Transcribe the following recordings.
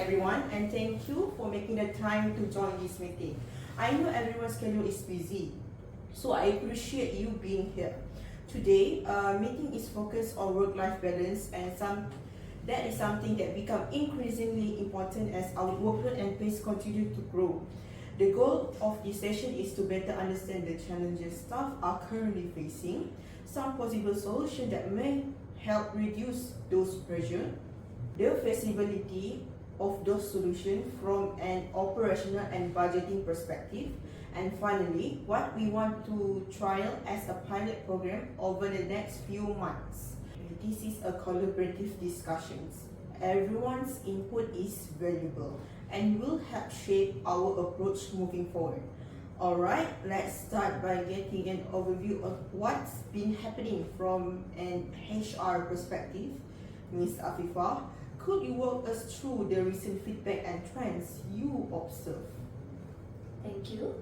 everyone, and thank you for making the time to join this meeting. I know everyone's schedule is busy, so I appreciate you being here. Today, meeting is focused on work-life balance, and that is something that becomes increasingly important as our workload and pace continue to grow. The goal of this session is to better understand the challenges staff are currently facing, some possible solutions that may help reduce those pressure, the feasibility of those solutions from an operational and budgeting perspective, and finally, what we want to trial as a pilot program over the next few months. This is a collaborative discussion. Everyone's input is valuable and will help shape our approach moving forward. Alright, let's start by getting an overview of what's been happening from an HR perspective. Ms. Afifah, could you walk us through the recent feedback and trends you observe? Thank you.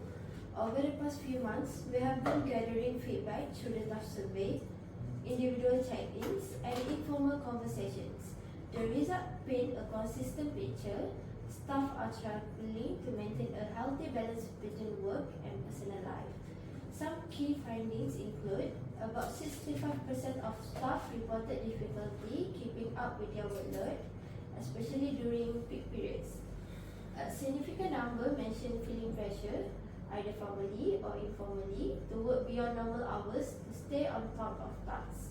Over the past few months, we have been gathering feedback through the staff survey, individual check-ins, and informal conversations. The result paint a consistent picture. Staff are struggling to maintain a healthy balance between work and personal life. Some key findings include about 65% of staff reported difficulty keeping up with their workload, especially during peak periods. A significant number mentioned feeling pressure, either formally or informally, to work beyond normal hours to stay on top of tasks.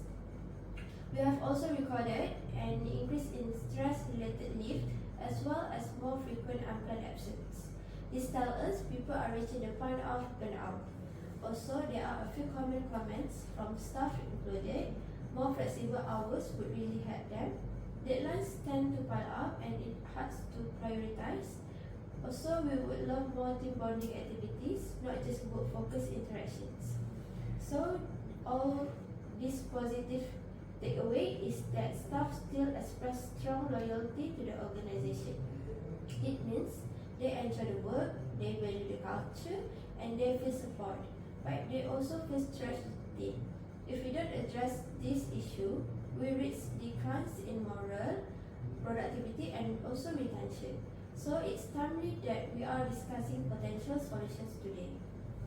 We have also recorded an increase in stress-related leave as well as more frequent unplanned absence. This tells us people are reaching the point of burnout. Also, there are a few common comments from staff included. More flexible hours would really help them. Deadlines tend to pile up and it's hard to prioritize. Also, we would love more team bonding activities, not just work-focused interactions. So, all this positive takeaway is that staff still express strong loyalty to the organization. It means they enjoy the work, they value the culture, and they feel support. But they also feel stretched thin. If we don't address this issue, we risk declines in morale, productivity, and also retention. So it's timely that we are discussing potential solutions today.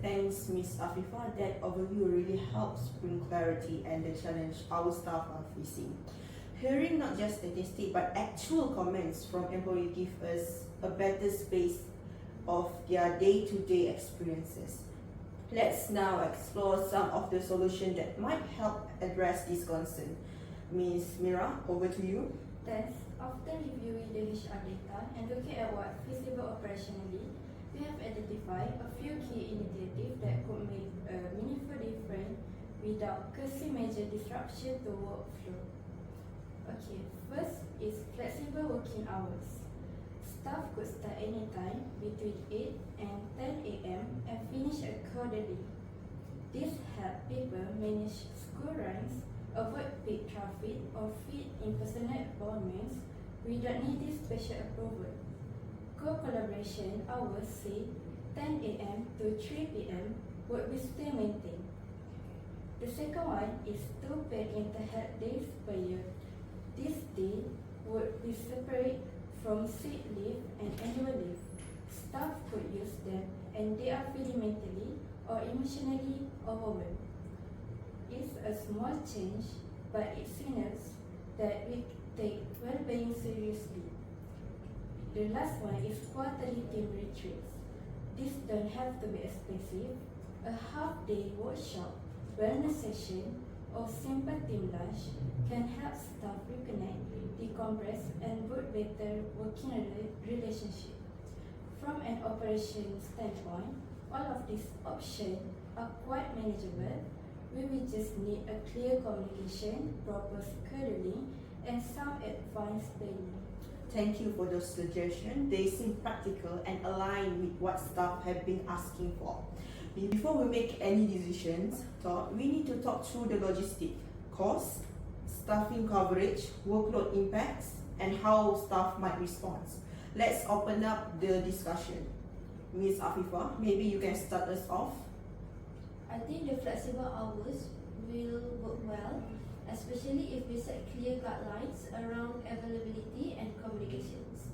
Thanks, Ms. Afifah. That overview really helps bring clarity and the challenge our staff are facing. Hearing not just statistics but actual comments from employees give us a better space of their day-to-day experiences. Let's now explore some of the solutions that might help address this concern. Ms. Mira, over to you. Thus, after reviewing the HR data and looking at what feasible operationally, we have identified a few key initiatives that could make a meaningful difference without causing major disruption to workflow. Okay, first is flexible working hours. Staff could start anytime between 8 and 10 a.m. and finish accordingly. This helps people manage school runs, avoid peak traffic, or fit in personal appointments without needing special approval. Co-collaboration hours, say 10 a.m. to 3 p.m. would be still maintained. The second one is 2 paid inter-health days per year. This day would be separate from sick leave and annual leave. Staff could use them and they are feeling mentally or emotionally overwhelmed. It's a small change, but it signals that we take well-being seriously. The last one is quarterly team retreats. This don't have to be expensive. A half-day workshop, wellness session, or simple team lunch can help staff reconnect, decompress, and build better working relationship. From an operation standpoint, all of these options are quite manageable. We will just need a clear communication, proper scheduling, and some advanced planning. Thank you for those suggestions. They seem practical and align with what staff have been asking for. Before we make any decisions, we need to talk through the logistic, cost, staffing coverage, workload impacts, and how staff might respond. Let's open up the discussion. Ms. Afifah, maybe you can start us off. I think the flexible hours will work well, especially if we set clear guidelines around availability and communications.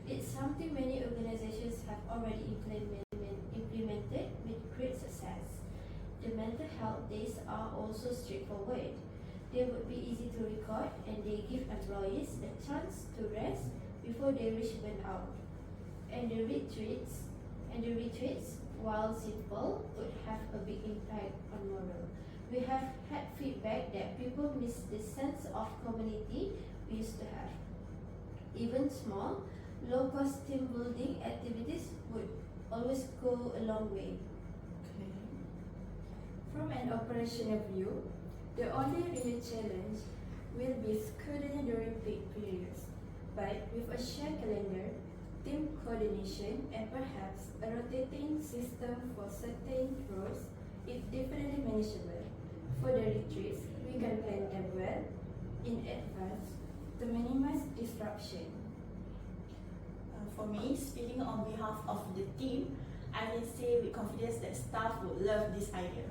It's something many organizations have already implemented with great success. The mental health days are also straightforward. They would be easy to record and they give employees a chance to rest before they reach burnout. And the retreats, while simple, would have a big impact on morale. We have had feedback that people miss the sense of community we used to have. Even small, low-cost team building activities would always go a long way. Okay. From an operational view, the only real challenge will be scheduling during peak periods, but with a shared calendar, team coordination, and perhaps a rotating system for certain roles, it's definitely manageable. For the retreats, we can plan them well in advance to minimize disruption. For me, speaking on behalf of the team, I can say with confidence that staff would love this idea.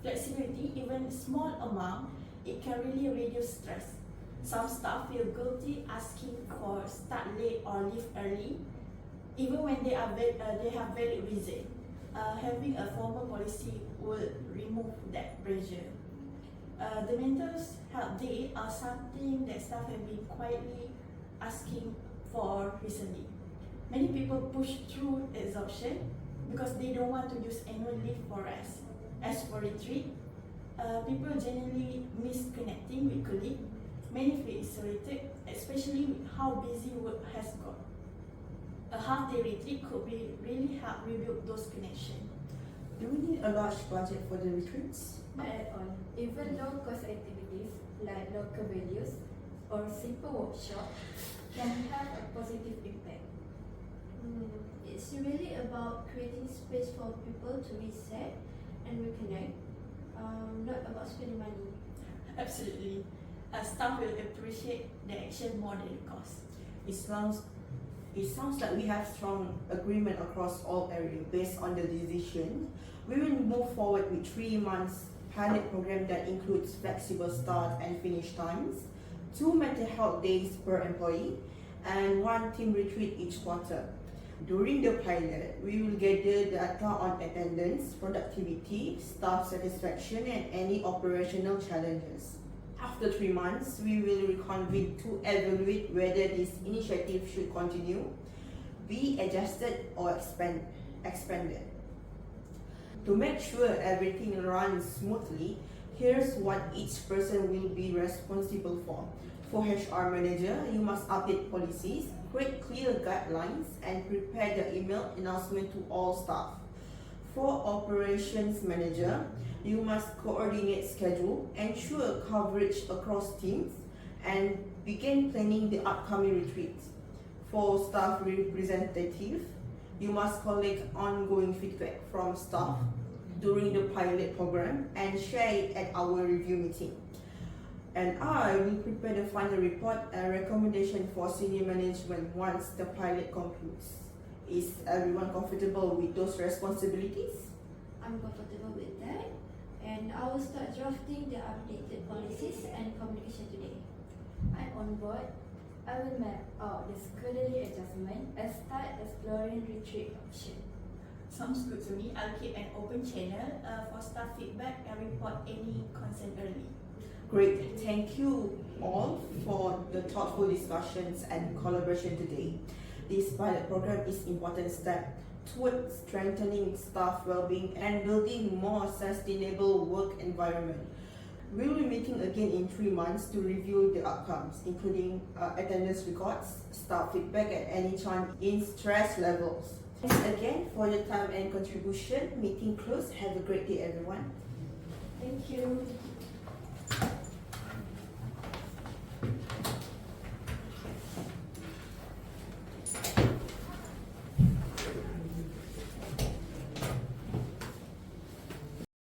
Flexibility, even small amount, it can really reduce stress. Some staff feel guilty asking for start late or leave early, even when they have valid reason. Having a formal policy will remove that pressure. The mental health day are something that staff have been quietly asking for recently. Many people push through exhaustion because they don't want to use annual leave for rest. As for retreat, people generally miss connecting with colleagues. Many feel isolated, especially with how busy work has got. A half-day retreat could really help rebuild those connections. Do we need a large budget for the retreats? Not at all. Even low-cost activities like local values or simple workshop can have a positive impact. It's really about creating space for people to reset and reconnect, not about spending money. Absolutely. Staff will appreciate the action more than the cost. It sounds like we have strong agreement across all areas. Based on the decision, we will move forward with 3 months pilot program that includes flexible start and finish times, 2 mental health days per employee, and 1 team retreat each quarter. During the pilot, we will gather data on attendance, productivity, staff satisfaction, and any operational challenges. After 3 months, we will reconvene to evaluate whether this initiative should continue, be adjusted, or expanded. To make sure everything runs smoothly, here's what each person will be responsible for. For HR manager, you must update policies, create clear guidelines, and prepare the email announcement to all staff. For operations manager, you must coordinate schedule, ensure coverage across teams, and begin planning the upcoming retreats. For staff representative, you must collect ongoing feedback from staff during the pilot program and share it at our review meeting. And I will prepare the final report and recommendation for senior management once the pilot concludes. Is everyone comfortable with those responsibilities? I'm comfortable with that, and I will start drafting the updated policies and communication today. I'm on board. I will map out the scheduling adjustment and start exploring retreat options. Sounds good to me. I'll keep an open channel for staff feedback and report any concern early. Great, thank you all for the thoughtful discussions and collaboration today. This pilot program is an important step towards strengthening staff well-being and building more sustainable work environment. We will be meeting again in 3 months to review the outcomes, including attendance records, staff feedback, and any change in stress levels. Thanks again for your time and contribution. Meeting closed. Have a great day, everyone. Thank you.